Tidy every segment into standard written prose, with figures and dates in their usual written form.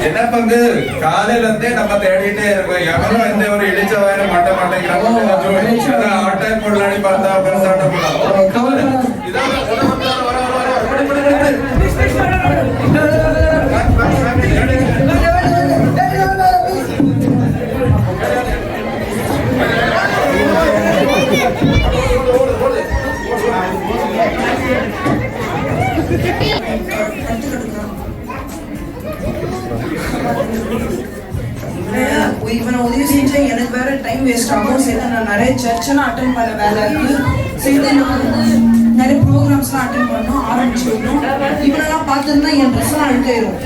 என்ன பங்கு காலையில இருந்தே நம்ம தேடிட்டே இருக்கோம். எவனும் எந்த ஒரு இடிச்ச வயல மாட்ட மாட்டேங்கிறாங்க. ஆட்டம் போடலாடி பார்த்தா அப்புறம் சாட்டம் போடலாம். இவனை உதவி செஞ்சா எனக்கு வேற டைம் வேஸ்ட் ஆகும். சரி, நான் நிறைய சர்ச்செல்லாம் அட்டென்ட் பண்ண வேலை இருக்கு. சரி, நான் நிறைய ப்ரோக்ராம்ஸ்லாம் அட்டென்ட் பண்ணணும் ஆரம்பிச்சிடணும். இவனெல்லாம் பார்த்துருந்தா என் ட்ரெஸ்லாம் அழுக்காயிரும்.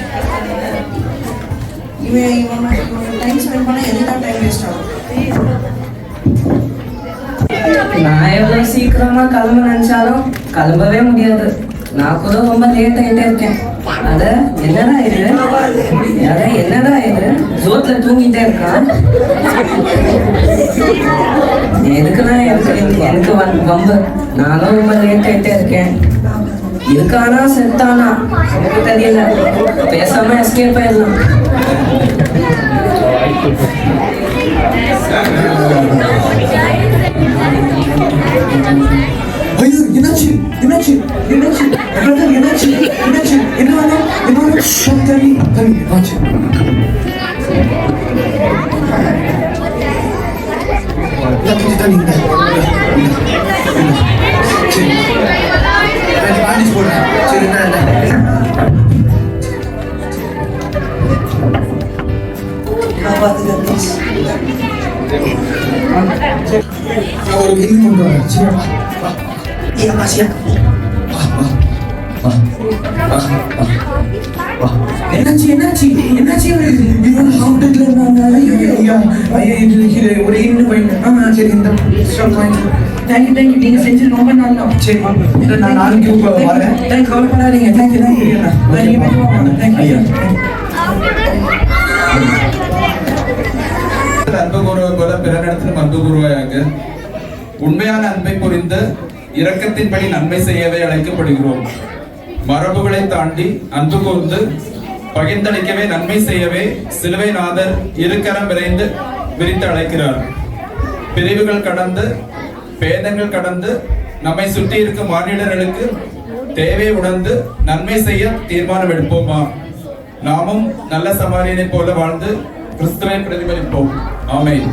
இவன் டைம் ஸ்பெண்ட் பண்ணால் எதுதான் டைம் வேஸ்ட் ஆகும். நான் எவ்வளோ சீக்கிரமாக கிளம்ப நினச்சாலும் கிளம்பவே முடியாது. நான் கூட ரொம்ப லேட் ஆகிட்டே இருக்கேன். என்னடா இது ஜோட்ல தூங்கிட்டே இருக்கான். எதுக்குன்னா எனக்கு வம்பு. நானும் ரொம்ப லேட் ஆகிட்டே இருக்கேன். இருக்கானா செத்தானா எனக்கு தெரியல. பேசாம எஸ்கேப் ஆயிடலாம். ஐயோ, என்னாச்சு என்னாச்சு என்னாச்சு என்னாச்சு என்னாச்சு என்ன தண்ணி தண்ணி ஆச்சு. கொஞ்சம் தண்ணி சரி பாண்டிஸ் போடுறேன். சரி நான் பார்த்துக்கிறேன். நான் ஒரு கேள்வி கொண்டு வரேன். என்னாச்சு என்னாச்சு என்னாச்சு ஒரு இன்னும் பையன். சரி, இந்த தேங்க்யூ தேங்க்யூ. நீங்க செஞ்சு ரொம்ப நல்லா. சரி, நான் நாளைக்கு வரேன். கவலை பண்ணாதீங்க. Thank you thank you. தேங்க்யூ. அன்பு கூறுவை போல பிறனிடத்திலும் அன்பு கூறுவாயாக. உண்மையான அன்பை புரிந்து இரக்கத்தின்படி நன்மை செய்யவே அழைக்கப்படுகிறோம். மரபுகளை தாண்டி அன்பு கூர்ந்து பகிர்ந்தளிக்கவே நன்மை செய்யவே சிலுவை நாதர் இருக்கரம் விரித்து அழைக்கிறார். பிரிவுகள் கடந்து பேதங்கள் கடந்து நம்மை சுற்றி இருக்கும் மானிடர்களுக்கு தேவை உணர்ந்து நன்மை செய்ய தீர்மானம் எடுப்போமா? நாமும் நல்ல சமாரியனை போல வாழ்ந்து கிறிஸ்துவை பிரதிபலிப்போம். ஆமென்.